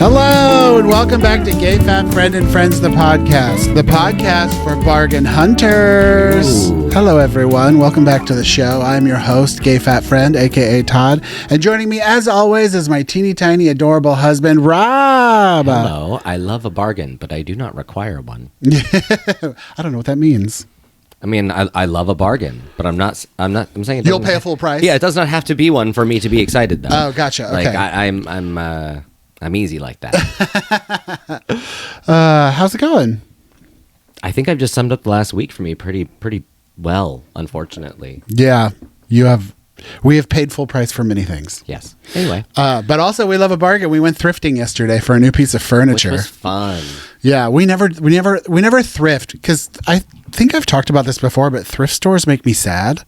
Hello, and welcome back to GFF and Friends, the podcast for bargain hunters. Ooh. Hello, everyone. Welcome back to the show. I'm your host, Gay Fat Friend, a.k.a. Todd. And joining me, as always, is my teeny tiny, adorable husband, Rob. Hello. I love a bargain, but I do not require one. I don't know what that means. I mean, I love a bargain, but I'm saying you'll pay a full price. Yeah, it does not have to be one for me to be excited, though. Oh, gotcha. Okay. Like I'm easy like that. How's it going? I think I've just summed up the last week for me pretty well, unfortunately. Yeah, we have paid full price for many things. Yes. Anyway. But also we love a bargain. We went thrifting yesterday for a new piece of furniture. Which was fun. Yeah, we never thrift because I think I've talked about this before, but thrift stores make me sad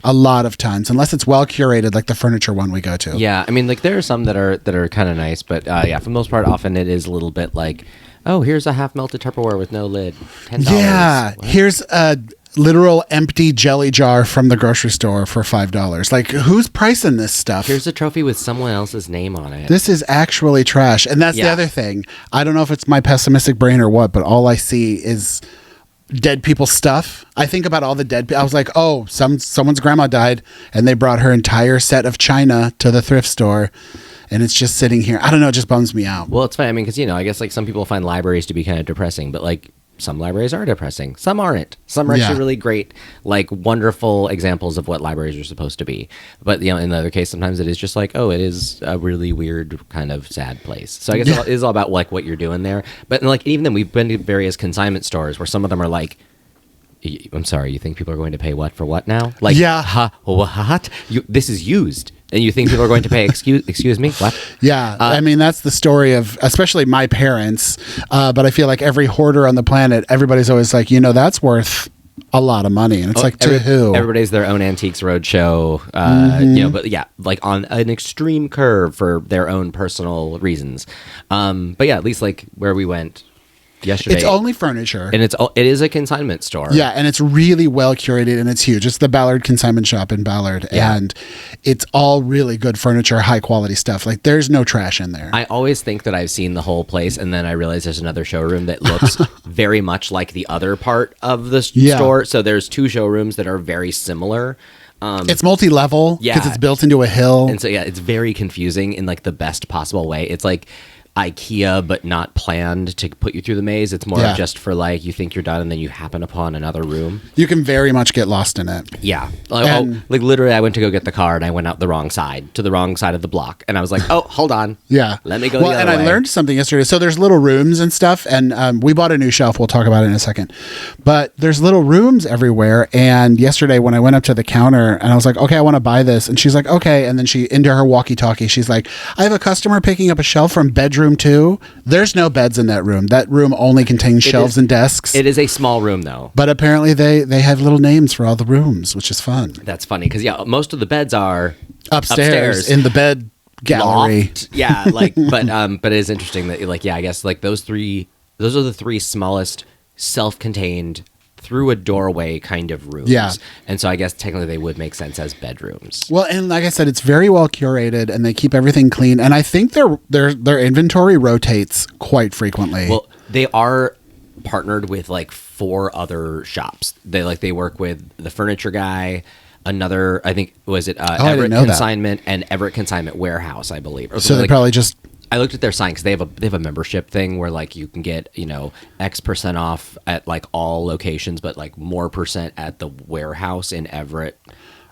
a lot of times, unless it's well curated, like the furniture one we go to. Yeah, I mean, like there are some that are kind of nice, but yeah, for the most part, often it is a little bit like, oh, here's a half melted Tupperware with no lid, $10. Yeah, what? Here's a literal empty jelly jar from the grocery store for $5. Like, who's pricing this stuff? Here's a trophy with someone else's name on it. This is actually trash, and that's the other thing. I don't know if it's my pessimistic brain or what, but all I see is dead people's stuff. I think about all the dead people. I was like, oh, someone's grandma died and they brought her entire set of china to the thrift store and it's just sitting here. I don't know, it just bums me out. Well, it's funny. I mean, because, I guess like some people find libraries to be kind of depressing, but like some libraries are depressing. Some aren't. Some are actually really great, like wonderful examples of what libraries are supposed to be. But, in the other case, sometimes it is just like, oh, it is a really weird kind of sad place. So I guess it is all about like what you're doing there. But like even then we've been to various consignment stores where some of them are like, I'm sorry, you think people are going to pay what for what now? Like, what? This is used. And you think people are going to pay, excuse me, what? Yeah, I mean, that's the story of, especially my parents, but I feel like every hoarder on the planet, everybody's always like, that's worth a lot of money. And it's like, to who? Everybody's their own Antiques Roadshow, but yeah, like on an extreme curve for their own personal reasons. But yeah, at least like where we went yesterday. It's only furniture. And it is a consignment store. Yeah, and it's really well curated and it's huge. It's the Ballard Consignment Shop in Ballard. Yeah. And it's all really good furniture, high quality stuff. Like there's no trash in there. I always think that I've seen the whole place and then I realize there's another showroom that looks very much like the other part of the store. So there's two showrooms that are very similar. It's multi-level because it's built into a hill. And so it's very confusing in like the best possible way. It's like IKEA, but not planned to put you through the maze. It's more of just for like you think you're done and then you happen upon another room. You can very much get lost in it. Yeah. Like literally I went to go get the car and I went out the wrong side, to the wrong side of the block. And I was like, oh, hold on. Yeah. Let me go the other way. And I learned something yesterday. So there's little rooms and stuff. And we bought a new shelf. We'll talk about it in a second. But there's little rooms everywhere. And yesterday when I went up to the counter and I was like, okay, I want to buy this. And she's like, okay. And then into her walkie-talkie, she's like, I have a customer picking up a shelf from bedroom 2. There's no beds in that room. That room only contains shelves and desks. It is a small room, though. But apparently they have little names for all the rooms, which is fun. That's funny because most of the beds are upstairs in the bed gallery. Loft. Yeah, but it is interesting that I guess like those are the three smallest self-contained through a doorway kind of rooms. Yeah. And so I guess technically they would make sense as bedrooms. Well, and like I said, it's very well curated and they keep everything clean. And I think their inventory rotates quite frequently. Well, they are partnered with like 4 other shops. They work with the Furniture Guy, another, I think, was it Everett Consignment and Everett Consignment Warehouse, I believe. So they probably just... I looked at their sign because they have a membership thing where like you can get X% off at like all locations, but like more % at the warehouse in Everett.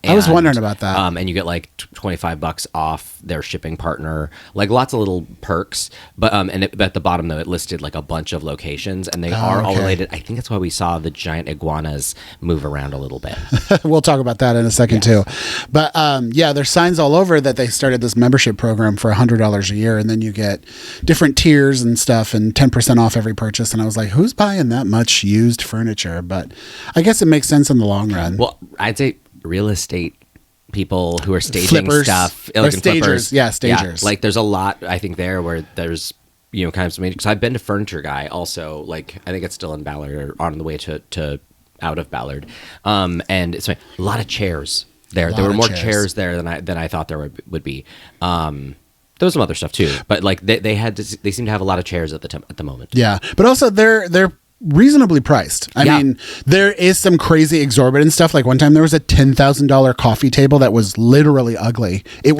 I was wondering about that. And you get like $25 off their shipping partner, like lots of little perks. But at the bottom though, it listed like a bunch of locations, and they are all related. I think that's why we saw the giant iguanas move around a little bit. We'll talk about that in a second too. But there's signs all over that they started this membership program for $100 a year, and then you get different tiers and stuff, and 10% off every purchase. And I was like, who's buying that much used furniture? But I guess it makes sense in the long run. Well, I'd say real estate people who are staging flippers, stuff, like stagers. Yeah, stagers. Yeah, like there's a lot I think there where there's kind of some, because I've been to Furniture Guy also, like I think it's still in Ballard or on the way to out of Ballard, and it's a lot of chairs there. There were more chairs there than I thought there would be. There was some other stuff too, but like they seem to have a lot of chairs at the moment. Yeah, but also they're reasonably priced. I mean, there is some crazy exorbitant stuff. Like one time there was a $10,000 coffee table that was literally ugly. It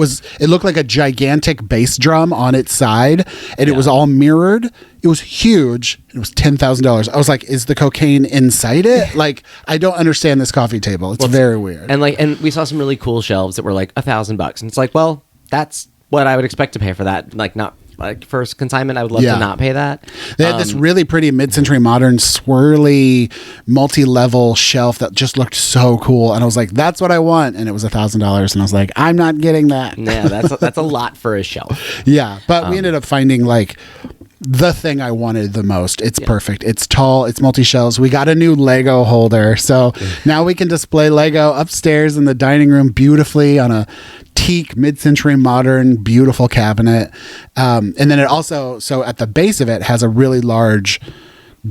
looked like a gigantic bass drum on its side, and it was all mirrored. It was huge. It was $10,000. I was like, is the cocaine inside it? Like, I don't understand this coffee table. It's very weird. And we saw some really cool shelves that were like $1,000, and it's like, well, that's what I would expect to pay for that. Like, not like for consignment, I would love to not pay that. They had this really pretty mid-century modern swirly multi-level shelf that just looked so cool, and I was like, that's what I want, and it was $1,000, and I was like, I'm not getting that. Yeah, that's a lot for a shelf. Yeah, but we ended up finding like the thing I wanted the most. It's perfect. It's tall. It's multi-shelves. We got a new Lego holder, so now we can display Lego upstairs in the dining room beautifully on a teak mid-century modern beautiful cabinet, and then it also, so at the base of it has a really large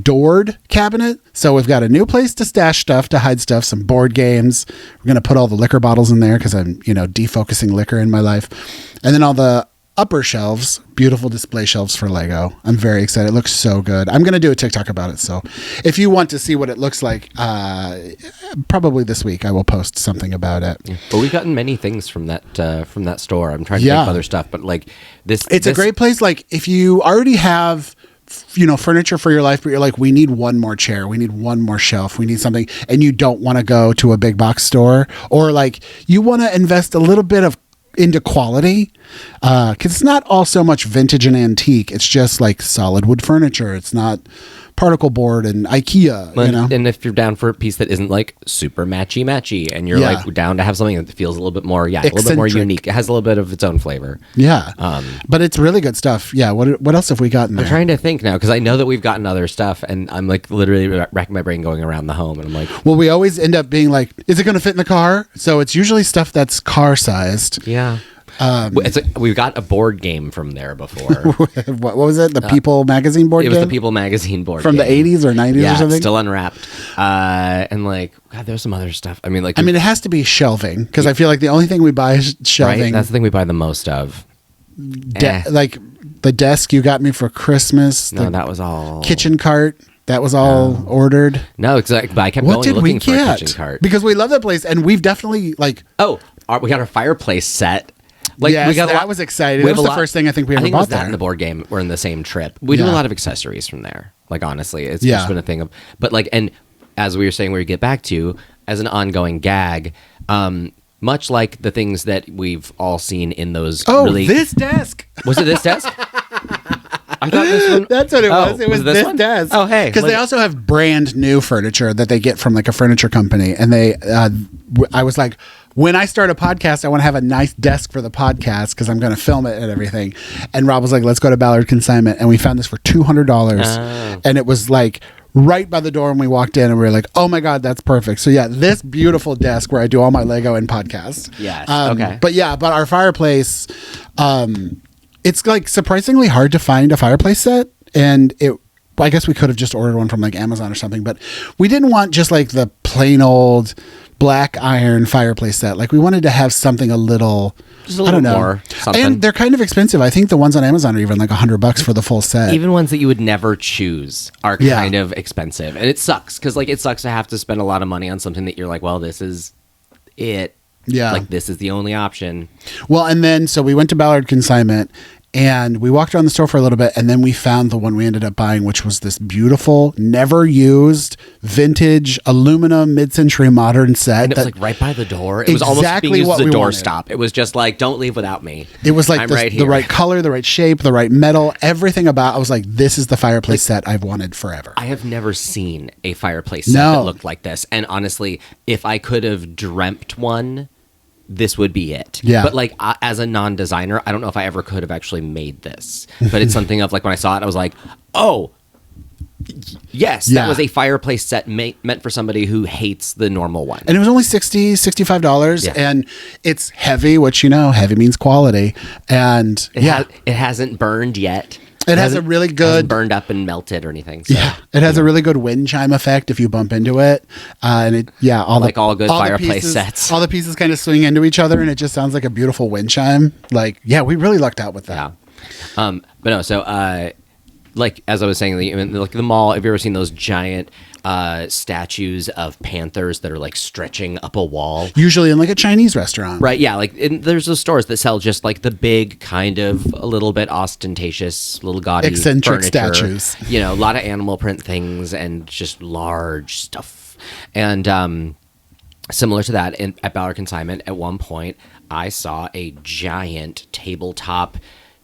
doored cabinet, so we've got a new place to stash stuff, to hide stuff, some board games. We're going to put all the liquor bottles in there because I'm defocusing liquor in my life, and then all the upper shelves, beautiful display shelves for Lego. I'm very excited. It looks so good. I'm going to do a TikTok about it, so if you want to see what it looks like, probably this week I will post something about it. But we've gotten many things from that store. I'm trying to think of other stuff, but like it's a great place. Like if you already have furniture for your life, but you're like, we need one more chair, we need one more shelf, we need something, and you don't want to go to a big box store, or like you want to invest a little bit into quality, because it's not all so much vintage and antique. It's just like solid wood furniture. It's not particle board and IKEA. And if you're down for a piece that isn't like super matchy, and you're like down to have something that feels a little bit more, a little bit more unique. It has a little bit of its own flavor. Yeah, but it's really good stuff. Yeah. What else have we gotten there? I'm trying to think now, because I know that we've gotten other stuff, and I'm like literally racking my brain going around the home, and I'm like, well, we always end up being like, is it going to fit in the car? So it's usually stuff that's car sized. Yeah. We've got a board game from there before. What was it? The People magazine board game? It was the People magazine board from game. The 80s or 90s or something? Still unwrapped. And like, God, there's some other stuff. I mean, it has to be shelving, because I feel like the only thing we buy is shelving. Right? That's the thing we buy the most of. Like the desk you got me for Christmas. No, that was all. Kitchen cart. That was all ordered. No, exactly. But I kept going looking for a kitchen cart. Because we love that place, and we've definitely like. Oh, we got our fireplace set. Like, yes, that was exciting. That was the first thing I think we ever bought there. That and the board game were in the same trip. We do a lot of accessories from there. Like, honestly, it's just been a thing of. But like, and as we were saying, where we get back to as an ongoing gag, much like the things that we've all seen in those. Oh, this desk. Was it this desk? I thought this one. That's what it was. It was this desk. Oh, hey. Because they also have brand new furniture that they get from like a furniture company, and I was like, when I start a podcast, I want to have a nice desk for the podcast because I'm going to film it and everything. And Rob was like, let's go to Ballard Consignment. And we found this for $200. And it was like right by the door when we walked in, and we were like, oh my God, that's perfect. So yeah, this beautiful desk where I do all my Lego and podcast. Yes. Okay. But our fireplace, it's like surprisingly hard to find a fireplace set. And I guess we could have just ordered one from like Amazon or something, but we didn't want just like the plain old black iron fireplace set. Like we wanted to have something a little, just a little more something. And they're kind of expensive. I think the ones on Amazon are even like $100 for the full set. Even ones that you would never choose are kind of expensive, and it sucks because like it sucks to have to spend a lot of money on something that you're like, well, this is it. Yeah, like this is the only option. Well, and then so we went to Ballard Consignment. And we walked around the store for a little bit, and then we found the one we ended up buying, which was this beautiful, never used, vintage, aluminum, mid-century modern set. And it was like right by the door. It was almost being used as a doorstop. It was just like, don't leave without me. It was like the right color, the right shape, the right metal, everything about. I was like, this is the fireplace set I've wanted forever. I have never seen a fireplace set that looked like this. And honestly, if I could have dreamt one, this would be it. Yeah. But like as a non-designer, I don't know if I ever could have actually made this. But it's something of like when I saw it, I was like, oh, yes, that was a fireplace set meant for somebody who hates the normal one. And it was only $65. And it's heavy, which heavy means quality. And it hasn't burned yet. It has a really good burned up and melted or anything. So, yeah, it has a really good wind chime effect if you bump into it, and all good fireplace sets. All the pieces kind of swing into each other, and it just sounds like a beautiful wind chime. Like, yeah, we really lucked out with that. Yeah, but no, so like as I was saying, like the mall. Have you ever seen those giant statues of panthers that are like stretching up a wall? Usually in like a Chinese restaurant. Right, yeah. Like there's those stores that sell just like the big kind of a little bit ostentatious, little gaudy eccentric furniture, statues. You know, a lot of animal print things and just large stuff. And similar to that, at Ballard Consignment, at one point, I saw a giant tabletop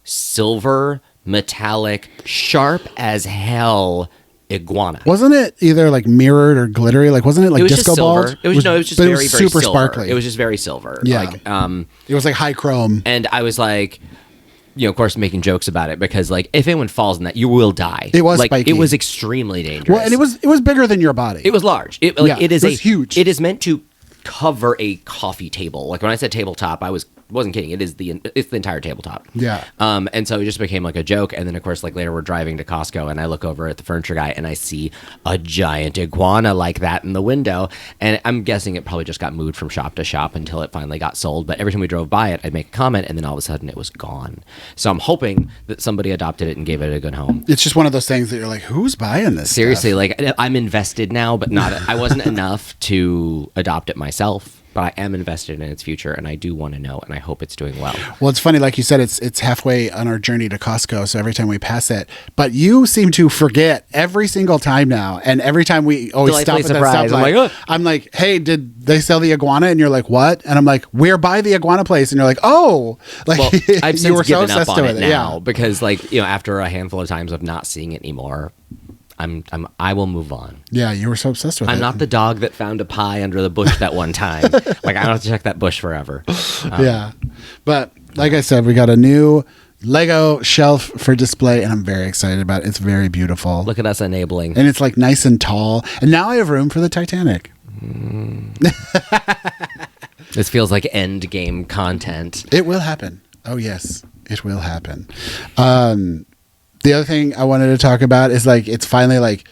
silver metallic sharp as hell iguana. Wasn't it either like mirrored or glittery? Like, wasn't it like disco balls? It was just very, very super silver. sparkly. It was just very silver. Yeah. Like, it was like high chrome. and I was like, you know, of course, making jokes about it because, like, if anyone falls in that, you will die. It was like spiky. It was extremely dangerous. Well, and it was bigger than your body. It was large. It was huge. It is meant to cover a coffee table. Like when I said tabletop, wasn't kidding. It's the entire tabletop. Yeah. And so it just became like a joke. And then of course, like later we're driving to Costco and I look over at the furniture guy and I see a giant iguana like that in the window. And I'm guessing it probably just got moved from shop to shop until it finally got sold. But every time we drove by it, I'd make a comment and then all of a sudden it was gone. So I'm hoping that somebody adopted it and gave it a good home. It's just one of those things that you're like, who's buying this? Seriously, stuff? like I'm invested now, but I wasn't enough to adopt it myself. But I am invested in its future, and I do want to know, and I hope it's doing well. Well, it's funny, like you said, it's halfway on our journey to Costco, so every time we pass it, but you seem to forget every single time now, and every time we always stop at that stoplight, I'm like, hey, did they sell the iguana? And you're like, what? And I'm like, we're by the iguana place, and you're like, oh, like well, I've since you were given so up on it now yeah. because, like, you know, after a handful of times of not seeing it anymore. I will move on. Yeah, you were so obsessed with it. I'm not the dog that found a pie under the bush that one time. Like, I don't have to check that bush forever. Yeah. But like I said, we got a new Lego shelf for display, and I'm very excited about it. It's very beautiful. Look at us enabling. And it's like nice and tall. And now I have room for the Titanic. This feels like end game content. It will happen. Oh, yes. It will happen. The other thing I wanted to talk about is like it's finally like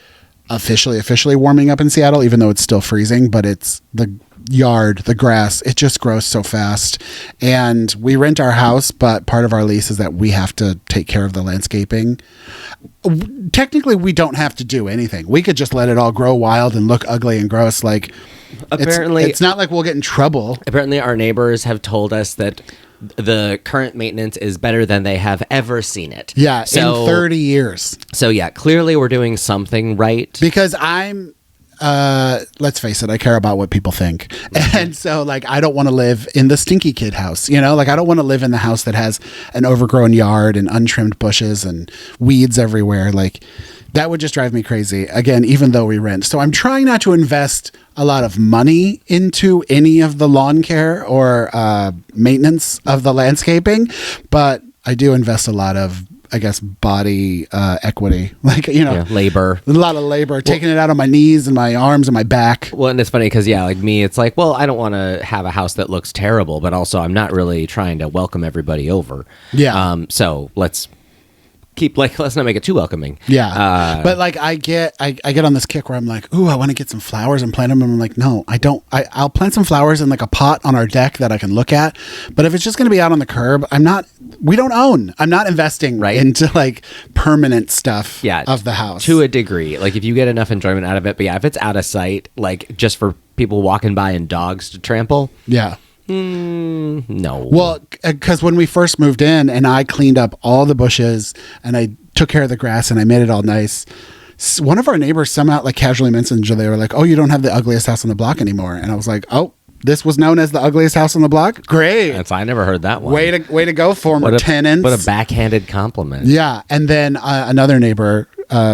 officially warming up in Seattle, even though it's still freezing, but it's the yard, the grass, it just grows so fast. And we rent our house, but part of our lease is that we have to take care of the landscaping. Technically, we don't have to do anything. We could just let it all grow wild and look ugly and gross. Like, apparently, it's not like we'll get in trouble. Apparently, our neighbors have told us that the current maintenance is better than they have ever seen it. Yeah, in 30 years. So yeah, clearly we're doing something right. Because I'm, let's face it, I care about what people think. Mm-hmm. And so like, I don't want to live in the stinky kid house, you know, like I don't want to live in the house that has an overgrown yard and untrimmed bushes and weeds everywhere. Like that would just drive me crazy. Again, even though we rent. So I'm trying not to invest a lot of money into any of the lawn care or maintenance of the landscaping, but I do invest a lot of, I guess, body equity, like, you know, labor, a lot of labor, taking it out on my knees and my arms and my back. Well, and it's funny because, yeah, like me, it's like, well, I don't want to have a house that looks terrible, but also I'm not really trying to welcome everybody over. Yeah. So let's not make it too welcoming. Yeah. But like I get on this kick where I'm like, ooh, I want to get some flowers and plant them. And I'm like, no, I don't. I'll plant some flowers in like a pot on our deck that I can look at. But if it's just going to be out on the curb, I'm not investing into like permanent stuff of the house. To a degree. Like if you get enough enjoyment out of it. But yeah, if it's out of sight, like just for people walking by and dogs to trample. Yeah. No. Well, because when we first moved in and I cleaned up all the bushes and I took care of the grass and I made it all nice, one of our neighbors somehow like casually mentioned, they were like, oh, you don't have the ugliest house on the block anymore. And I was like, oh, this was known as the ugliest house on the block? Great. I never heard that one. Way to go, former tenants. What a backhanded compliment. Yeah. And then another neighbor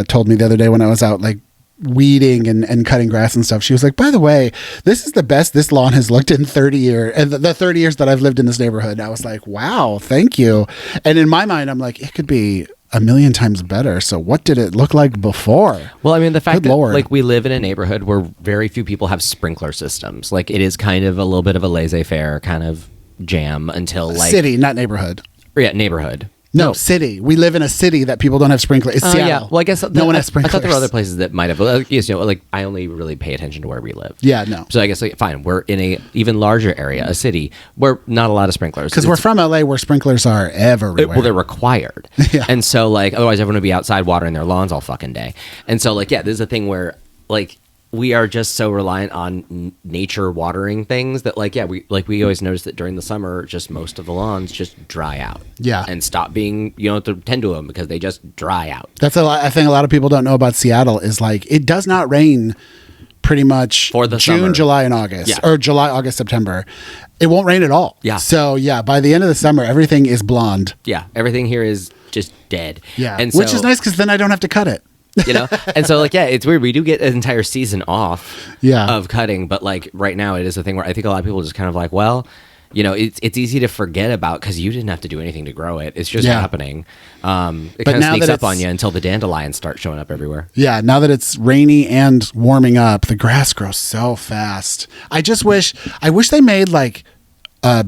told me the other day when I was out like weeding and cutting grass and stuff, she was like, by the way, this is the best this lawn has looked in 30 years, and the 30 years that I've lived in this neighborhood. And I was like, wow, thank you. And in my mind, I'm like, it could be a million times better. So what did it look like before? Well, I mean, the fact that like we live in a neighborhood where very few people have sprinkler systems, like it is kind of a little bit of a laissez-faire kind of jam until like city, not neighborhood. Yeah, neighborhood. No, city. We live in a city that people don't have sprinklers. It's Seattle. Yeah. Well, I guess no one has sprinklers. I thought there were other places that might have. Like, you know, like I only really pay attention to where we live. Yeah, no. So I guess like, fine. We're in a even larger area, a city where not a lot of sprinklers. Because we're from LA, where sprinklers are everywhere. Well, they're required. Yeah. And so like otherwise everyone would be outside watering their lawns all fucking day. And so like this is a thing where like we are just so reliant on nature watering things that like we always notice that during the summer just most of the lawns just dry out. Yeah. And stop being, you know, to tend to them because they just dry out. That's I think a lot of people don't know about Seattle is like it does not rain pretty much for the June, summer. July, and August. Yeah. Or July, August, September. It won't rain at all. Yeah. So yeah, by the end of the summer, everything is blonde. Yeah. Everything here is just dead. Yeah. And which so, is nice because then I don't have to cut it. You know, and so like it's weird. We do get an entire season off of cutting, but like right now it is a thing where I think a lot of people just kind of like, well, you know, it's easy to forget about because you didn't have to do anything to grow it. It's just happening. It kind of sneaks up on you until the dandelions start showing up everywhere. Yeah, now that it's rainy and warming up, the grass grows so fast. I wish they made like I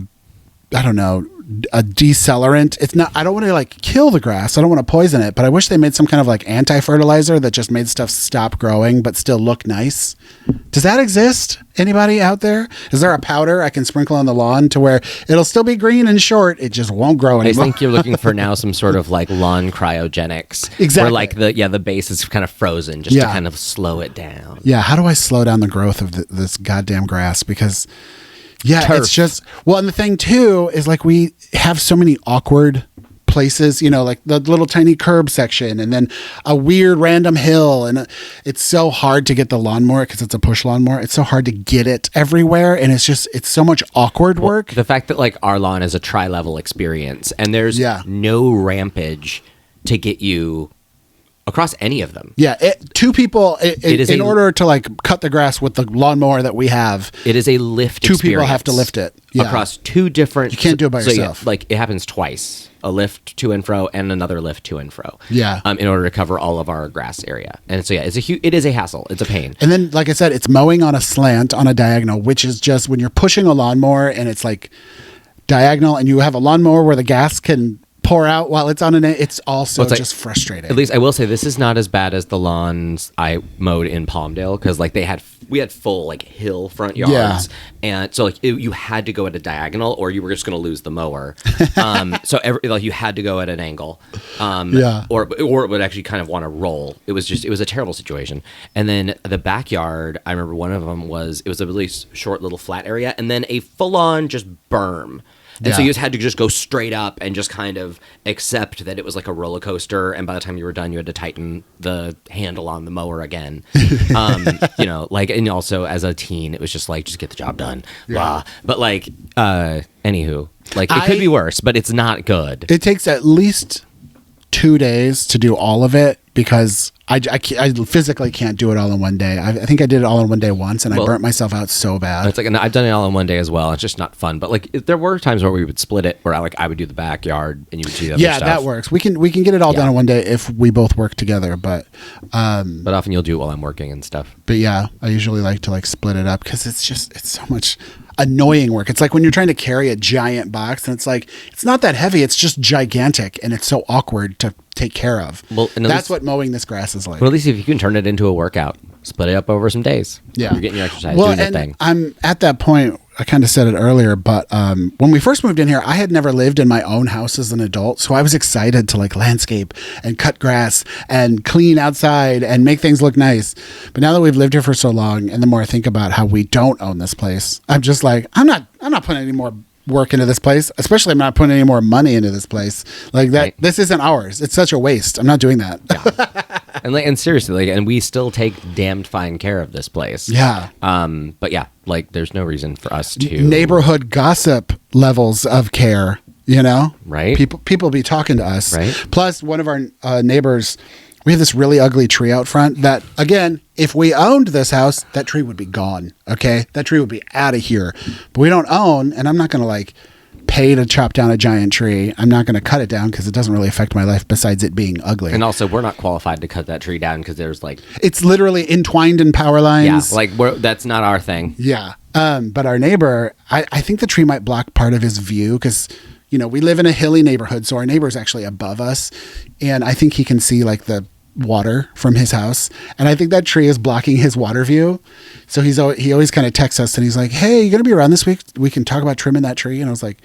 don't know, a decelerant. It's not, I don't want to like kill the grass. I don't want to poison it, but I wish they made some kind of like anti-fertilizer that just made stuff stop growing but still look nice. Does that exist? Anybody out there? Is there a powder I can sprinkle on the lawn to where it'll still be green and short, it just won't grow anymore? I think you're looking for now some sort of like lawn cryogenics. Exactly. Where like the base is kind of frozen just to kind of slow it down. Yeah, how do I slow down the growth of this goddamn grass? Because Turf. It's just, well, and the thing too is like we have so many awkward places, you know, like the little tiny curb section and then a weird random hill. And it's so hard to get the lawnmower because it's a push lawnmower. It's so hard to get it everywhere. And it's so much awkward work. The fact that like our lawn is a tri-level experience and there's no rampage to get you across any of them. Yeah, two people in order to like cut the grass with the lawnmower that we have. It is a lift. Two people have to lift it across two different. You can't do it by yourself. Yeah, like it happens twice: a lift to and fro, and another lift to and fro. Yeah. In order to cover all of our grass area, and so it is a hassle. It's a pain. And then, like I said, it's mowing on a slant on a diagonal, which is just when you're pushing a lawnmower and it's like diagonal, and you have a lawnmower where the gas can pour out while it's on it's also just frustrating. At least I will say this is not as bad as the lawns I mowed in Palmdale because like we had full like hill front yards and so like you had to go at a diagonal or you were just going to lose the mower. So you had to go at an angle. Or it would actually kind of want to roll. It was a terrible situation. And then the backyard, I remember one of them it was a really short little flat area and then a full on just berm. And so you just had to just go straight up and just kind of accept that it was like a roller coaster. And by the time you were done, you had to tighten the handle on the mower again. You know, like, and also as a teen, it was just like, just get the job done. Blah. But like, anywho, like it could be worse, but it's not good. It takes at least 2 days to do all of it because I physically can't do it all in one day. I think I did it all in one day once, and I burnt myself out so bad. It's like I've done it all in one day as well. It's just not fun. But like there were times where we would split it, where I would do the backyard and you would do the other stuff. Yeah, that works. We can get it all done in one day if we both work together. But often you'll do it while I'm working and stuff. But yeah, I usually like to like split it up because it's so much annoying work. It's like when you're trying to carry a giant box and it's like it's not that heavy. It's just gigantic and it's so awkward to take care of. Well, and that's what mowing this grass is like. Well, at least if you can turn it into a workout, split it up over some days. Yeah, you're getting your exercise, doing your thing. I'm at that point. I kind of said it earlier, but when we first moved in here, I had never lived in my own house as an adult, so I was excited to like landscape and cut grass and clean outside and make things look nice. But now that we've lived here for so long, and the more I think about how we don't own this place, I'm just like, I'm not putting any more work into this place, especially I'm not putting any more money into this place like that. Right. This isn't ours. It's such a waste. I'm not doing that. Yeah. and seriously, and we still take damned fine care of this place. Yeah. But yeah, like there's no reason for us to neighborhood gossip levels of care, you know, right? People be talking to us, right? Plus one of our neighbors, we have this really ugly tree out front that, again, if we owned this house, that tree would be gone, okay? That tree would be out of here. But we don't own, and I'm not going to, like, pay to chop down a giant tree. I'm not going to cut it down because it doesn't really affect my life besides it being ugly. And also, we're not qualified to cut that tree down because there's, like... It's literally entwined in power lines. Yeah, like, that's not our thing. Yeah. But our neighbor, I think the tree might block part of his view because we live in a hilly neighborhood, so our neighbor's actually above us, and I think he can see like the water from his house, and I think that tree is blocking his water view. So he always kind of texts us, and he's like, "Hey, you gonna be around this week? We can talk about trimming that tree." And I was like,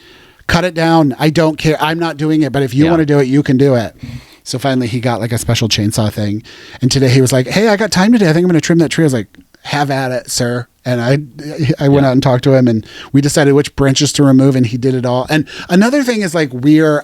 "Cut it down. I don't care. I'm not doing it. But if you want to do it, you can do it." So finally, he got like a special chainsaw thing, and today he was like, "Hey, I got time today. I think I'm gonna trim that tree." I was like, "Have at it, sir." And I went out and talked to him, and we decided which branches to remove, and he did it all. And another thing is like we're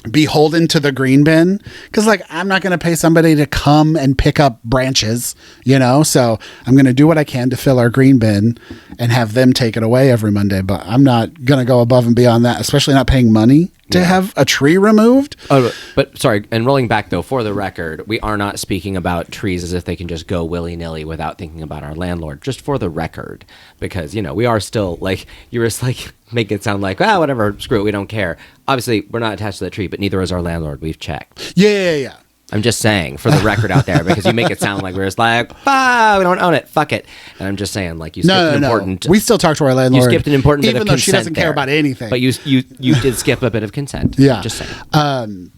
beholden to the green bin, because like I'm not going to pay somebody to come and pick up branches, so I'm going to do what I can to fill our green bin and have them take it away every Monday, but I'm not going to go above and beyond that, especially not paying money to have a tree removed. Oh, but sorry, and rolling back though, for the record, we are not speaking about trees as if they can just go willy-nilly without thinking about our landlord, just for the record, because we are still like, you're just like make it sound like, whatever, screw it, we don't care. Obviously we're not attached to the tree, but neither is our landlord. We've checked. Yeah. I'm just saying, for the record out there, because you make it sound like we're just like, we don't own it, fuck it. And I'm just saying, like, you skipped an important... We still talk to our landlord. You skipped an important bit of consent, even though she doesn't care about anything. But you did skip a bit of consent. Yeah. Just saying.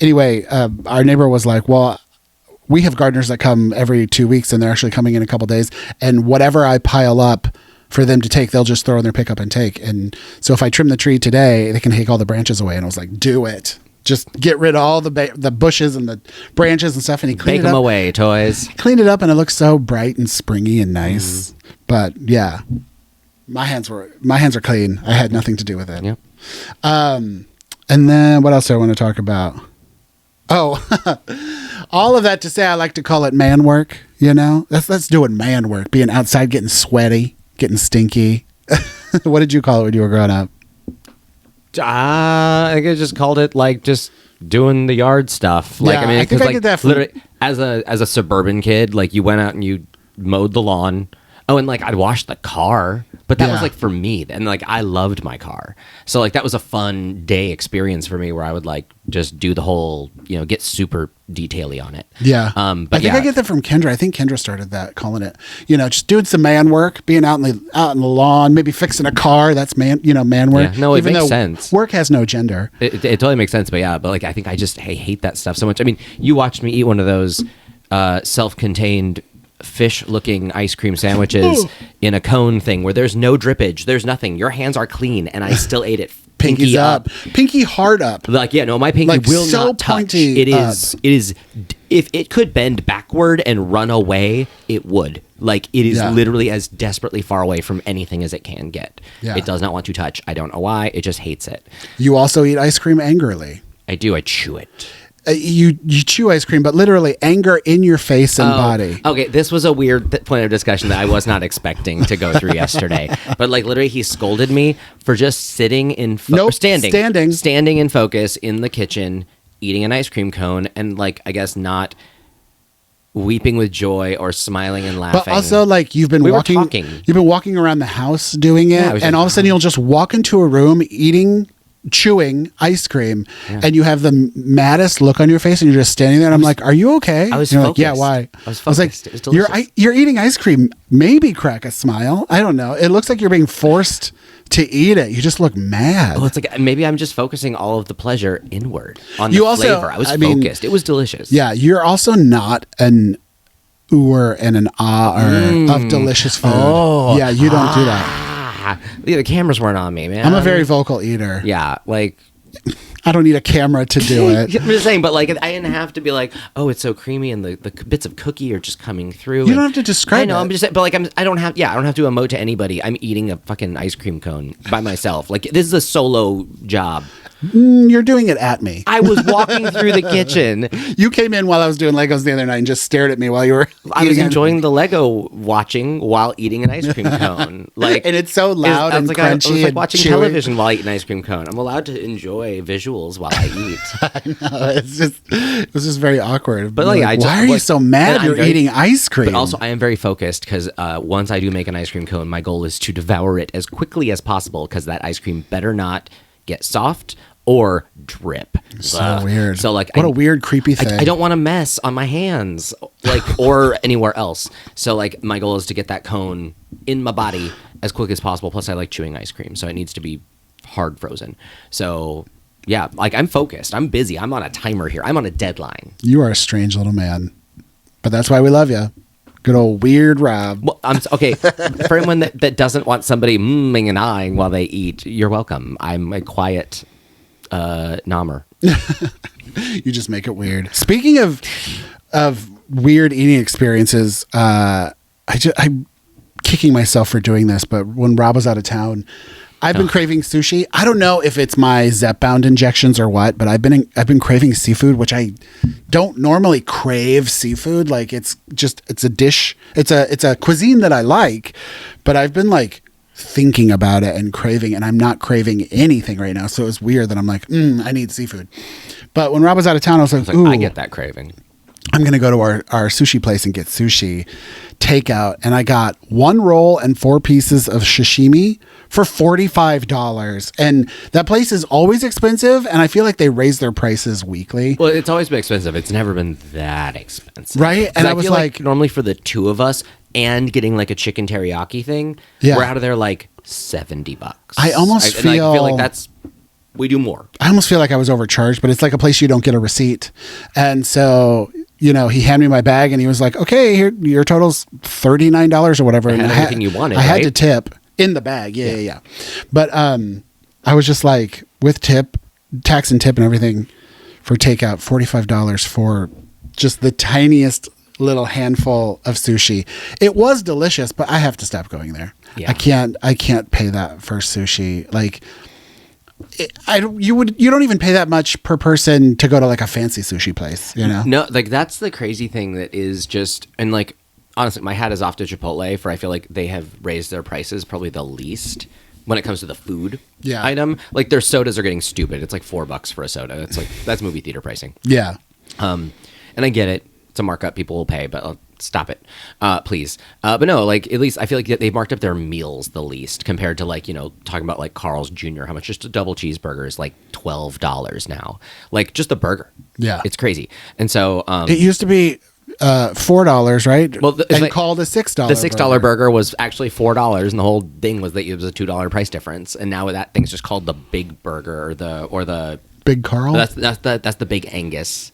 Anyway, our neighbor was like, well, we have gardeners that come every 2 weeks, and they're actually coming in a couple days, and whatever I pile up for them to take, they'll just throw in their pickup and take. And so if I trim the tree today, they can take all the branches away. And I was like, do it. Just get rid of all the bushes and the branches and stuff. And he cleaned it up. Take them away, toys. Cleaned it up, and it looks so bright and springy and nice. But yeah, my hands are clean. I had nothing to do with it. Yep. And then what else do I want to talk about? Oh, all of that to say, I like to call it man work. That's doing man work. Being outside, getting sweaty, getting stinky. What did you call it when you were growing up? I think I just called it like just doing the yard stuff. Like, I think I did that literally as a suburban kid, like you went out and you mowed the lawn. Oh, and like I'd wash the car, but that was like for me. And like I loved my car. So like that was a fun day experience for me where I would like just do the whole, get super detaily on it. Yeah. But I think I get that from Kendra. I think Kendra started that, calling it, just doing some man work, being out in the lawn, maybe fixing a car. That's man work. Yeah, no, it makes sense. Work has no gender. It totally makes sense. But like I think I hate that stuff so much. I mean, you watched me eat one of those self-contained fish-looking ice cream sandwiches in a cone thing where there's no drippage, there's nothing. Your hands are clean, and I still ate it. Pinky up, pinky hard up. Like my pinky like will so not touch. It is. If it could bend backward and run away, it would. Like it is literally as desperately far away from anything as it can get. Yeah. It does not want to touch. I don't know why. It just hates it. You also eat ice cream angrily. I do. I chew it. You chew ice cream, but literally anger in your face and body. Okay, this was a weird point of discussion that I was not expecting to go through yesterday. But like literally, he scolded me for just sitting in standing in focus in the kitchen, eating an ice cream cone, and like I guess not weeping with joy or smiling and laughing. But also, like you've been walking around the house doing it, and all of a sudden you'll just walk into a room chewing ice cream, and you have the maddest look on your face, and you're just standing there, and I'm like, are you okay? I was focused. Like, yeah, why? I was focused. Like, it was delicious. You're eating ice cream, maybe crack a smile. I don't know. It looks like you're being forced to eat it. You just look mad. Well, it's like maybe I'm just focusing all of the pleasure inward on the flavor. I was focused. It was delicious. Yeah, you're also not an ooer and an of delicious food. Oh, yeah, you don't do that. The cameras weren't on me, man. I'm a very vocal eater. Yeah, like I don't need a camera to do it. I'm just saying, but like I didn't have to be like, oh, it's so creamy, and the bits of cookie are just coming through. You don't have to describe. I know. it. I'm just saying, but like I don't have to emote to anybody. I'm eating a fucking ice cream cone by myself. Like this is a solo job. You're doing it at me. I was walking through the kitchen. You came in while I was doing Legos the other night and just stared at me while you were. I was enjoying the Lego watching while eating an ice cream cone. Like, and it's so loud and crunchy. I was like watching chewy. television while I eat an ice cream cone. I'm allowed to enjoy visuals while I eat. I know. It was just very awkward. But like, why are you so mad? You're eating ice cream. But also, I am very focused because once I do make an ice cream cone, my goal is to devour it as quickly as possible because that ice cream better not get soft or drip. So weird. So like, what a weird, creepy thing. I don't want to mess on my hands, like, or anywhere else. So like, my goal is to get that cone in my body as quick as possible. Plus, I like chewing ice cream, so it needs to be hard frozen. So yeah, like I'm focused. I'm busy. I'm on a timer here. I'm on a deadline. You are a strange little man, but that's why we love you. Good old weird Rob. Well, okay. For anyone that doesn't want somebody mmming and eyeing while they eat, you're welcome. I'm a quiet nommer. You just make it weird. Speaking of weird eating experiences, I'm kicking myself for doing this, but when Rob was out of town, I've been craving sushi. I don't know if it's my Zepbound injections or what, but I've been craving seafood, which I don't normally crave seafood. Like it's a dish. It's a cuisine that I like, but I've been like thinking about it and craving, and I'm not craving anything right now. So it's weird that I'm like, I need seafood. But when Rob was out of town, I was like, ooh, I get that craving. I'm going to go to our sushi place and get sushi takeout. And I got 1 roll and 4 pieces of sashimi for $45. And that place is always expensive. And I feel like they raise their prices weekly. Well, it's always been expensive. It's never been that expensive. Right? And I was feel like, normally for the two of us and getting like a chicken teriyaki thing, we're out of there like $70. I almost feel like we do more. I almost feel like I was overcharged, but it's like a place you don't get a receipt. And so, he handed me my bag and he was like, okay, here, your total's $39 or whatever. And everything you wanted, I had to tip in the bag. Yeah. But I was just like, with tax and tip and everything for takeout, $45 for just the tiniest little handful of sushi. It was delicious, but I have to stop going there. Yeah. I can't pay that for sushi. Like, you don't even pay that much per person to go to like a fancy sushi place, No, like that's the crazy thing that is just, and like honestly, my hat is off to Chipotle for I feel like they have raised their prices probably the least when it comes to the food item. Like their sodas are getting stupid. It's like $4 for a soda. It's like that's movie theater pricing. Yeah. And I get it. It's a markup people will pay, but stop it, please. But no, like at least I feel like they've marked up their meals the least compared to like, talking about like Carl's Jr., how much just a double cheeseburger is like $12 now. Like just a burger. Yeah. It's crazy. And so it used to be $4, right? Well, called a $6. The $6 burger was actually $4, and the whole thing was that it was a $2 price difference. And now that thing's just called the Big Burger or the Big Carl. That's the Big Angus.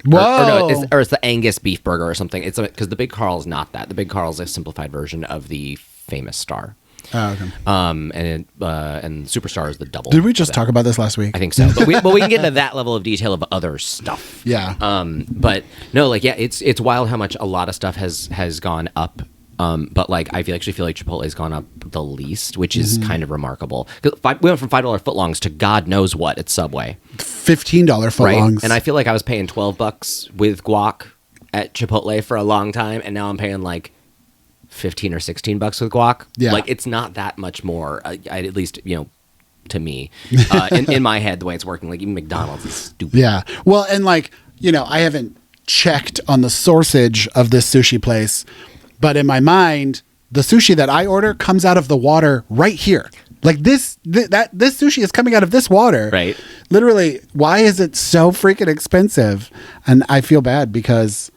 Whoa! Or it's the Angus beef burger or something. It's because the Big Carl is not that. The Big Carl is a simplified version of the famous Star. Oh, okay. And Superstar is the double. Did we just talk about this last week? I think so. But we can get into that level of detail of other stuff. Yeah. But no, like it's wild how much a lot of stuff has gone up. But like I actually feel like Chipotle has gone up the least, which is kind of remarkable. Because we went from $5 footlongs to God knows what at Subway. $15 footlongs. Right? And I feel like I was paying $12 with guac at Chipotle for a long time, and now I'm paying like $15 or $16 with guac. Yeah. Like it's not that much more. At least to me, in my head, the way it's working, like even McDonald's is stupid. Yeah. Well, and like I haven't checked on the sourcage of this sushi place. But in my mind, the sushi that I order comes out of the water right here. Like this sushi is coming out of this water. Right. Literally, why is it so freaking expensive? And I feel bad because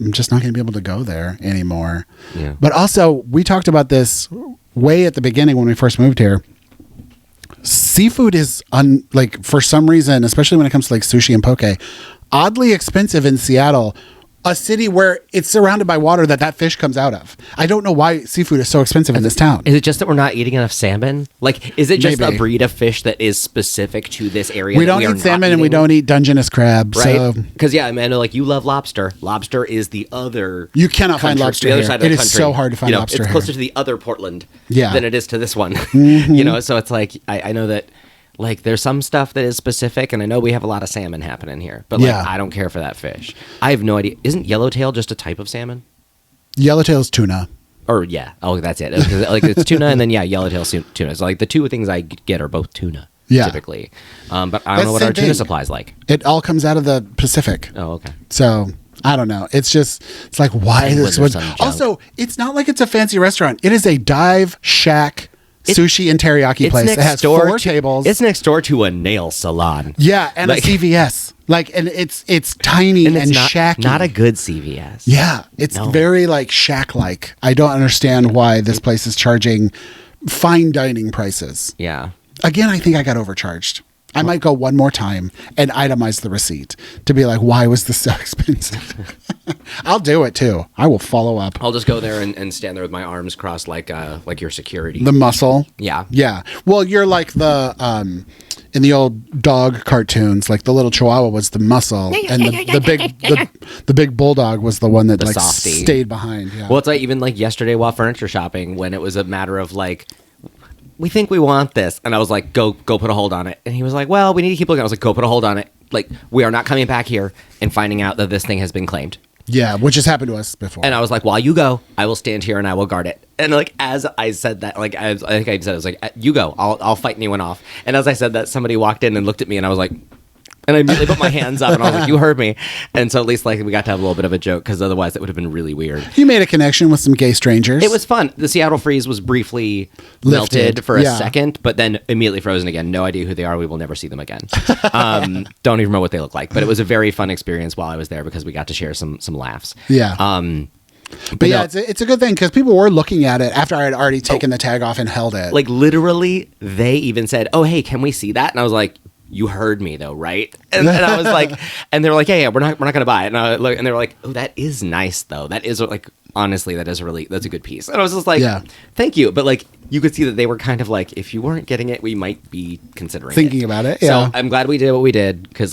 I'm just not going to be able to go there anymore. Yeah. But also, we talked about this way at the beginning when we first moved here. Seafood is for some reason, especially when it comes to like sushi and poke, oddly expensive in Seattle. A city where it's surrounded by water that fish comes out of. I don't know why seafood is so expensive in this town. Is it just that we're not eating enough salmon? Like, is it just a breed of fish that is specific to this area? We don't eat salmon and we don't eat Dungeness crab. Right? Because, I know, like, you love lobster. Lobster is the other... You cannot find lobster here. It is so hard to find lobster here. It's closer to the other Portland than it is to this one. Mm-hmm. So it's like, I know that... Like, there's some stuff that is specific, and I know we have a lot of salmon happening here, but I don't care for that fish. I have no idea. Isn't yellowtail just a type of salmon? Yellowtail's tuna. Or, that's it. Like, it's tuna, and then, yellowtail tuna. So, like, the two things I get are both tuna, typically. But I don't know what our tuna supply is like. It all comes out of the Pacific. Oh, okay. So... I don't know. It's like, why is this? Also, it's not like it's a fancy restaurant. It is a dive shack sushi and teriyaki place. It has 4 tables. It's next door to a nail salon. Yeah, and a CVS. And it's tiny and shacky. Not a good CVS. Yeah, it's very like shack-like. I don't understand why this place is charging fine dining prices. Yeah. Again, I think I got overcharged. I might go one more time and itemize the receipt to be like, why was this so expensive? I'll do it too. I will follow up. I'll just go there and stand there with my arms crossed like your security. The muscle. Yeah. Yeah. Well, you're like the in the old dog cartoons, like the little Chihuahua was the muscle, and the big bulldog was the one that The like softie. stayed behind. Yeah. Well, it's like even like yesterday while furniture shopping, when it was a matter of like, we think we want this, and I was like, go put a hold on it, and he was like, well, we need to keep looking. I was like, go put a hold on it. Like, we are not coming back here and finding out that this thing has been claimed. Yeah, which has happened to us before. And I was like, while you go, I will stand here and I will guard it. And like as I said that, like I think I said, I was like, you go, I'll fight anyone off. And as I said that, somebody walked in and looked at me, and I was like, and I immediately put my hands up, and I was like, you heard me. And so at least like we got to have a little bit of a joke, because otherwise it would have been really weird. You made a connection with some gay strangers. It was fun. The Seattle freeze was briefly melted for a second, but then immediately frozen again. No idea who they are. We will never see them again. Don't even know what they look like. But it was a very fun experience while I was there, because we got to share some laughs. Yeah. But yeah, no, it's a good thing, because people were looking at it after I had already taken the tag off and held it. like literally, they even said, "Oh, hey, can we see that?" And I was like, "You heard me though, right?" And I was like, and they were like, "Yeah, we're not gonna buy it." And they were like, "Oh, that is nice though. That is like, honestly, that's a good piece." And I was just like, Yeah. "Thank you." But like, you could see that they were kind of like, if you weren't getting it, we might be considering Thinking about it, yeah. So I'm glad we did what we did, because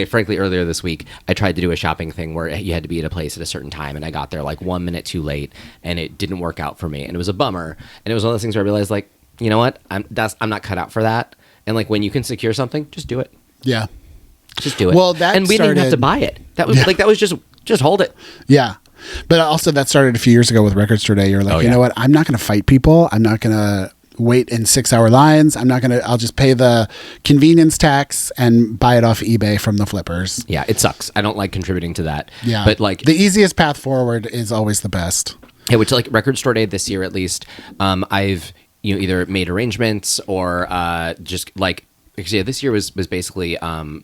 frankly, earlier this week, I tried to do a shopping thing where you had to be at a place at a certain time, and I got there like 1 minute too late, and it didn't work out for me, and it was a bummer. And it was one of those things where I realized, like, you know what, I'm not cut out for that. And like, when you can secure something, just do it. Yeah. Just do it. Well, that and we didn't have to started- buy it. That was like, that was just hold it. Yeah. But also that started a few years ago with Record Store Day. You're like, you know what? I'm not going to fight people. I'm not going to wait in 6-hour lines. I'll just pay the convenience tax and buy it off eBay from the flippers. Yeah, it sucks. I don't like contributing to that. Yeah. But like, the easiest path forward is always the best. yeah, which like Record Store Day this year at least, I've either made arrangements or just like, because yeah, this year was basically it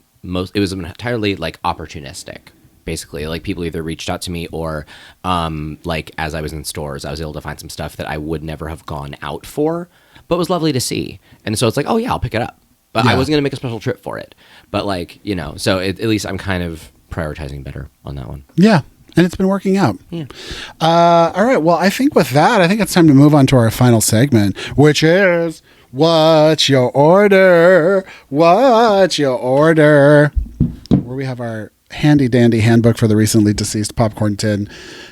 was entirely like opportunistic. Basically, like people either reached out to me or like as I was in stores, I was able to find some stuff that I would never have gone out for, but was lovely to see. And so it's like, oh yeah, I'll pick it up. But I wasn't going to make a special trip for it. But like, so at least I'm kind of prioritizing better on that one. Yeah. And it's been working out. Yeah. All right. Well, I think with that, it's time to move on to our final segment, which is What's Your Order? What's Your Order? Where we have our handy dandy handbook for the recently deceased popcorn tin,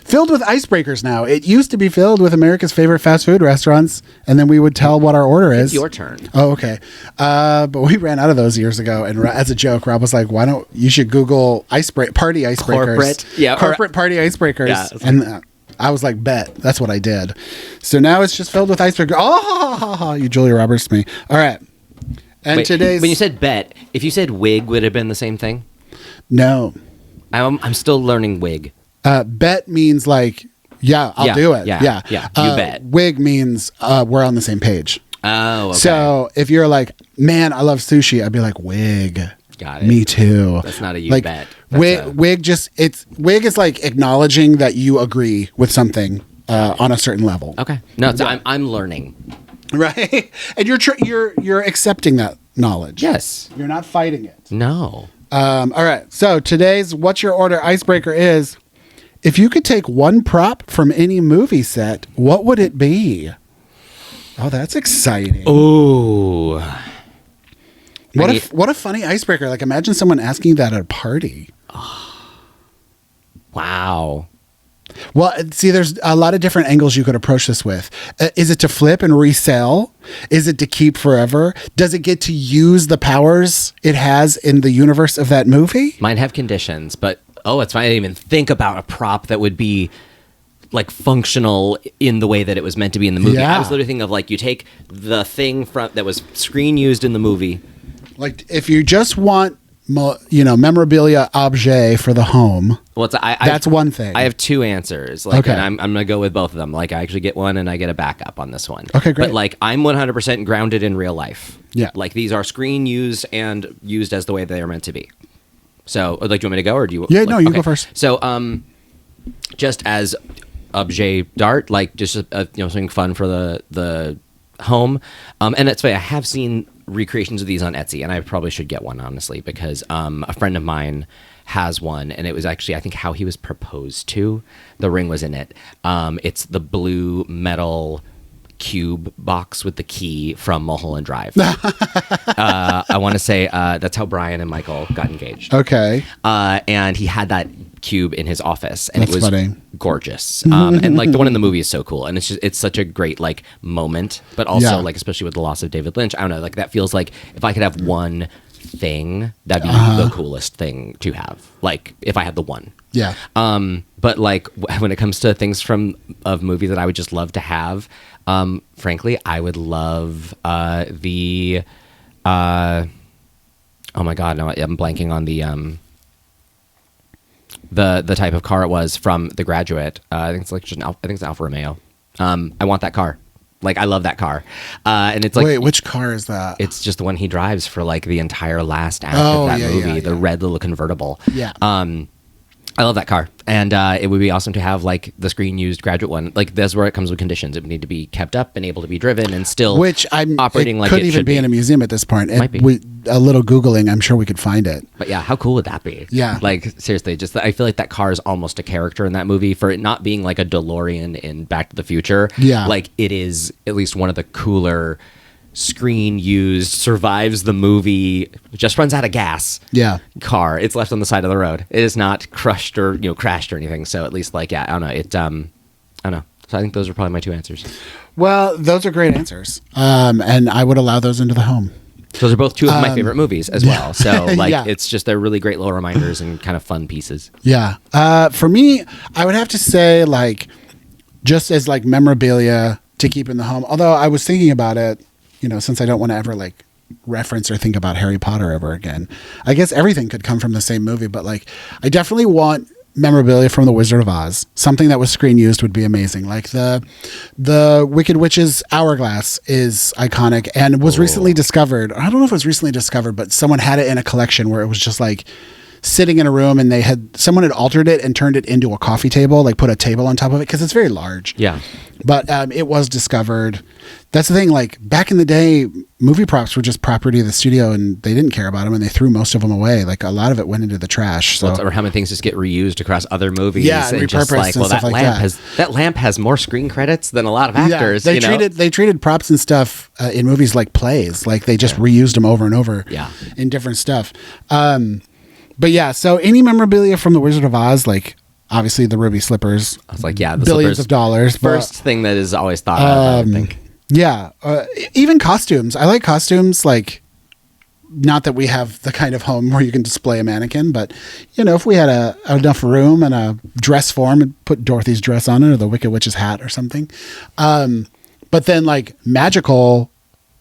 filled with icebreakers now. It used to be filled with America's favorite fast food restaurants, and then we would tell what our order is. It's your turn. Oh, okay. But we ran out of those years ago, and as a joke, Rob was like, "Why don't you should Google party icebreakers, corporate party icebreakers?" Yeah, and I was like, "Bet." That's what I did. So now it's just filled with icebreakers. Oh, you Julia Roberts me. All right. And Wait, today's when you said bet, if you said wig, would it have been the same thing? no. I'm still learning wig. Bet means like, yeah, I'll do it. Yeah. You bet. Wig means we're on the same page. Oh, okay. So if you're like, man, I love sushi, I'd be like, wig. Got it. Me too. That's not a you like, bet. Wig is like acknowledging that you agree with something on a certain level. Okay. No, so I'm learning. Right? And you're accepting that knowledge. Yes. You're not fighting it. No. All right. So today's What's Your Order icebreaker is, if you could take one prop from any movie set, what would it be? Oh, that's exciting. Ooh. What a funny icebreaker. Like, imagine someone asking that at a party. Wow. Well, see, there's a lot of different angles you could approach this with. Is it to flip and resell? Is it to keep forever? Does it get to use the powers it has in the universe of that movie? Might have conditions, but it's fine. I didn't even think about a prop that would be like functional in the way that it was meant to be in the movie. Yeah. I was literally thinking of like, you take the thing that was screen used in the movie. Like, if you just want, memorabilia objet for the home, Well, that's one thing. I have two answers. Like, Okay. and I'm going to go with both of them. Like, I actually get one and I get a backup on this one. Okay, great. But like, I'm 100% grounded in real life. Yeah. Like, these are screen used and used as the way they are meant to be. So, like, do you want me to go or do you? Yeah, no, you go first. So, just as objet dart, like just something fun for the home. And that's why I have seen recreations of these on Etsy, and I probably should get one, honestly, because a friend of mine has one, and it was actually, I think, how he was proposed to. The ring was in it. It's the blue metal cube box with the key from Mulholland Drive. I want to say that's how Brian and Michael got engaged. Okay. And he had that cube in his office, and That's it was funny. gorgeous. And like the one in the movie is so cool, and it's such a great like moment, but also like especially with the loss of David Lynch, I don't know, like that feels like if I could have one thing, that'd be the coolest thing to have. Like if I had the one. Yeah. But like when it comes to things of movies that I would just love to have, frankly, I would love the oh my god, no, I'm blanking on the type of car it was from The Graduate. I think it's like just I think it's Alfa Romeo. I want that car. Like I love that car. And it's like, wait, which car is that? It's just the one he drives for like the entire last act of that movie, the red little convertible. Yeah. I love that car, and it would be awesome to have like the screen used Graduate one. Like that's where it comes with conditions. It would need to be kept up and able to be driven, and still operating like it could even be in a museum at this point. Might be. A little Googling, I'm sure we could find it. But yeah, how cool would that be? Yeah, like seriously, just I feel like that car is almost a character in that movie for it not being like a DeLorean in Back to the Future. Yeah, like it is at least one of the cooler screen used, survives the movie, just runs out of gas car. It's left on the side of the road. It is not crushed or crashed or anything, so at least like I don't know, I don't know, so I think those are probably my two answers. Well, those are great answers, and I would allow those into the home. Those are both two of my favorite movies as well, so like it's just they're really great little reminders and kind of fun pieces. For me, I would have to say like just as like memorabilia to keep in the home, although I was thinking about it, since I don't want to ever like reference or think about Harry Potter ever again, I guess everything could come from the same movie. But like, I definitely want memorabilia from The Wizard of Oz. Something that was screen used would be amazing. Like the Wicked Witch's hourglass is iconic and was recently discovered. I don't know if it was recently discovered, but someone had it in a collection where it was just like sitting in a room, and someone had altered it and turned it into a coffee table, like put a table on top of it because it's very large. Yeah. But it was discovered. That's the thing. Like back in the day, movie props were just property of the studio, and they didn't care about them, and they threw most of them away. Like a lot of it went into the trash. So, or how many things just get reused across other movies? Yeah, and just like, well, that lamp has more screen credits than a lot of actors. They treated props and stuff in movies like plays. Like they just reused them over and over. In different stuff. But yeah, so any memorabilia from The Wizard of Oz, like obviously the ruby slippers. I was like, the billions of dollars. First thing that is always thought of, I would think. Yeah, even costumes. I like costumes. Like, not that we have the kind of home where you can display a mannequin, but if we had enough room and a dress form, and put Dorothy's dress on it or the Wicked Witch's hat or something. But then like magical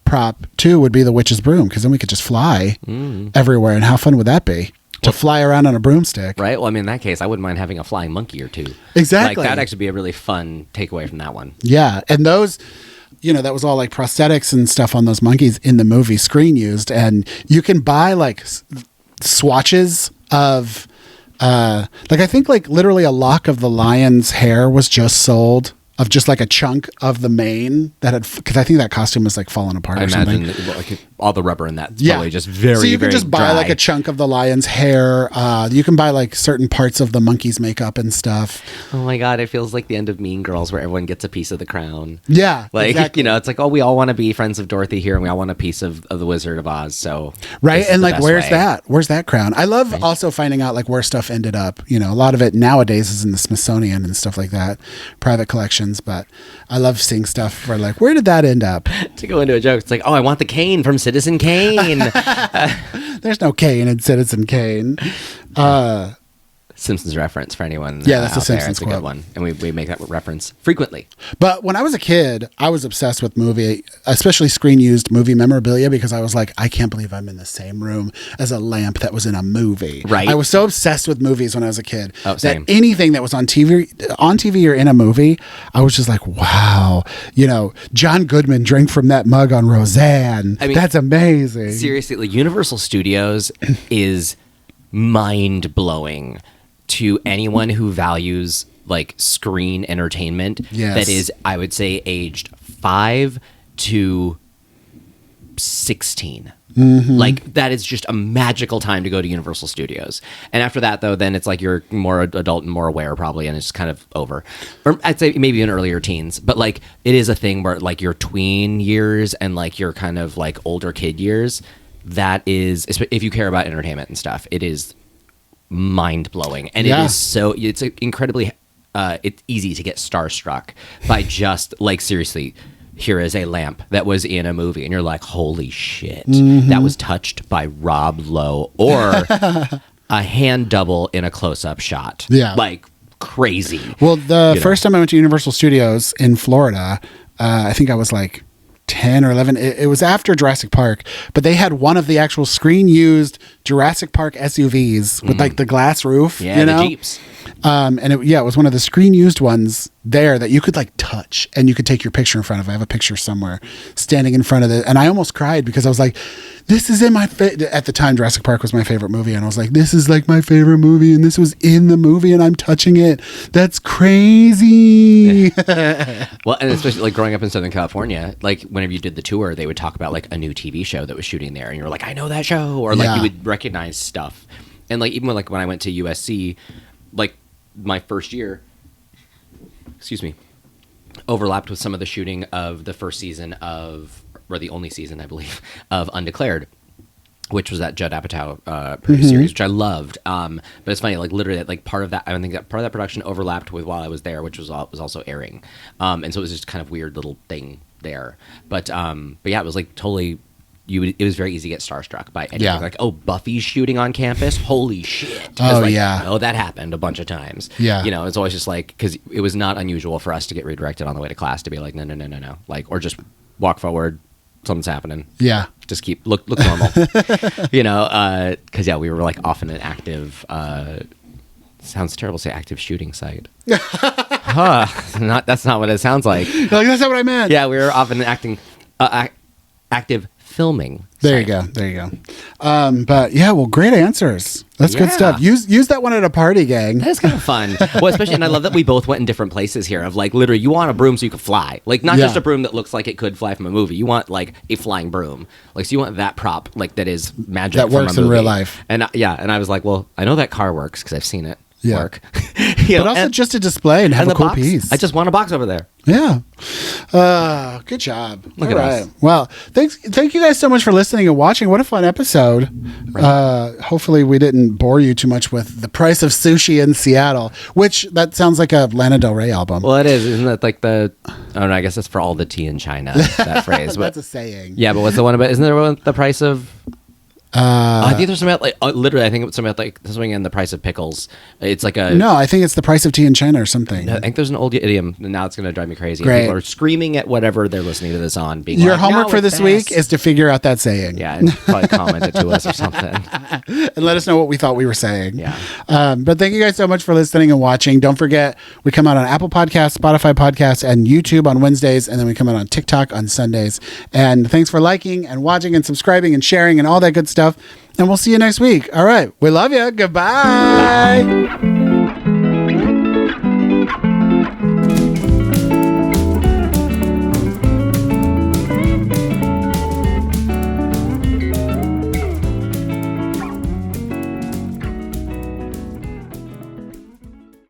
prop too would be the witch's broom, because then we could just fly everywhere, and how fun would that be? To fly around on a broomstick. Right? Well, I mean, in that case, I wouldn't mind having a flying monkey or two. Exactly. Like, that'd actually be a really fun takeaway from that one. Yeah. And those, that was all like prosthetics and stuff on those monkeys in the movie, screen used. And you can buy like swatches of, like I think like literally a lock of the lion's hair was just sold, of just like a chunk of the mane that had, because I think that costume was like falling apart. I imagine like all the rubber in that probably just very, so you can just buy dry. Like a chunk of the lion's hair. You can buy like certain parts of the monkey's makeup and stuff. Oh my god, it feels like the end of Mean Girls where everyone gets a piece of the crown. Yeah, like exactly. It's like, oh, we all want to be friends of Dorothy here, and we all want a piece of the Wizard of Oz. So right, and like where's that crown? I love also finding out like where stuff ended up. A lot of it nowadays is in the Smithsonian and stuff like that, private collections. But I love seeing stuff where like, where did that end up? To go into a joke, it's like, oh, I want the cane from Citizen Kane. There's no Kane in Citizen Kane. Simpsons reference for anyone. That's a Simpsons quote. A good one, and we make that reference frequently. But when I was a kid, I was obsessed with movie, especially screen used movie memorabilia, because I was like, I can't believe I'm in the same room as a lamp that was in a movie. Right. I was so obsessed with movies when I was a kid that anything that was on TV or in a movie, I was just like, wow, John Goodman drank from that mug on Roseanne. I mean, that's amazing. Seriously, like Universal Studios is mind blowing to anyone who values like screen entertainment that is, I would say, aged 5 to 16. Like that is just a magical time to go to Universal Studios. And after that, though, then it's like you're more adult and more aware probably, and it's just kind of over. Or I'd say maybe in earlier teens, but like it is a thing where like your tween years and like your kind of like older kid years, that is, if you care about entertainment and stuff, it is mind blowing. And it is so, it's incredibly, it's easy to get starstruck by just like, seriously, here is a lamp that was in a movie, and you're like, holy shit, that was touched by Rob Lowe, or a hand double in a close-up shot. Yeah. Like, crazy. Well, the first time I went to Universal Studios in Florida, I think I was like 10 or 11. It was after Jurassic Park, but they had one of the actual screen-used Jurassic Park SUVs with like the glass roof. Yeah, the Jeeps. And it was one of the screen used ones there that you could like touch and you could take your picture in front of. I have a picture somewhere standing in front of it. And I almost cried because I was like, this is in my at the time, Jurassic Park was my favorite movie. And I was like, this is like my favorite movie. And this was in the movie and I'm touching it. That's crazy. Well, and especially like growing up in Southern California, like whenever you did the tour, they would talk about like a new TV show that was shooting there. And you were like, I know that show. Or like you would recognize stuff. And like, even when I went to USC, like my first year, overlapped with some of the shooting of the first season of, or the only season, I believe, of Undeclared, which was that Judd Apatow produced series, which I loved. But it's funny, like literally, like part of that, I think that part of that production overlapped with while I was there, which was also airing, and so it was just kind of weird little thing there. But yeah, it was like totally. It was very easy to get starstruck by anything. Like, oh, Buffy's shooting on campus? Holy shit. Oh, that happened a bunch of times. Yeah. You know, it's always just like, because it was not unusual for us to get redirected on the way to class to be like, no. Like, or just walk forward, something's happening. Yeah. Just look normal. You know, because, we were like often an active, sounds terrible to say active shooting site. That's not what it sounds like. Like, that's not what I meant. Yeah, we were often active filming. There you go. But yeah, well, great answers. That's good stuff. Use that one at a party, gang. That is kind of fun. Well, especially, and I love that we both went in different places here of like, literally, you want a broom so you can fly. Like, not just a broom that looks like it could fly from a movie. You want like a flying broom. Like, so you want that prop, like that is magic that works in real life. And and I was like, well, I know that car works because I've seen it work. But also just a display and have a cool piece. I just want a box over there. Yeah. Good job. Look at us. Well, thank you guys so much for listening and watching. What a fun episode. Right. Hopefully we didn't bore you too much with the price of sushi in Seattle, which that sounds like a Lana Del Rey album. Well, it is. Isn't that like I guess that's for all the tea in China, that phrase. That's a saying. Yeah, but what's the one about, isn't there one the price of... I think there's something about like literally. I think it's something about like something in the price of pickles. It's like a no. I think it's the price of tea in China or something. I think there's an old idiom. And now it's going to drive me crazy. Great. People are screaming at whatever they're listening to this on. Being your like, homework for this week is to figure out that saying. Yeah, and probably comment it to us or something, and let us know what we thought we were saying. Yeah. But thank you guys so much for listening and watching. Don't forget, we come out on Apple Podcasts, Spotify Podcasts, and YouTube on Wednesdays, and then we come out on TikTok on Sundays. And thanks for liking and watching and subscribing and sharing and all that good stuff. And we'll see you next week. All right. We love you. Goodbye.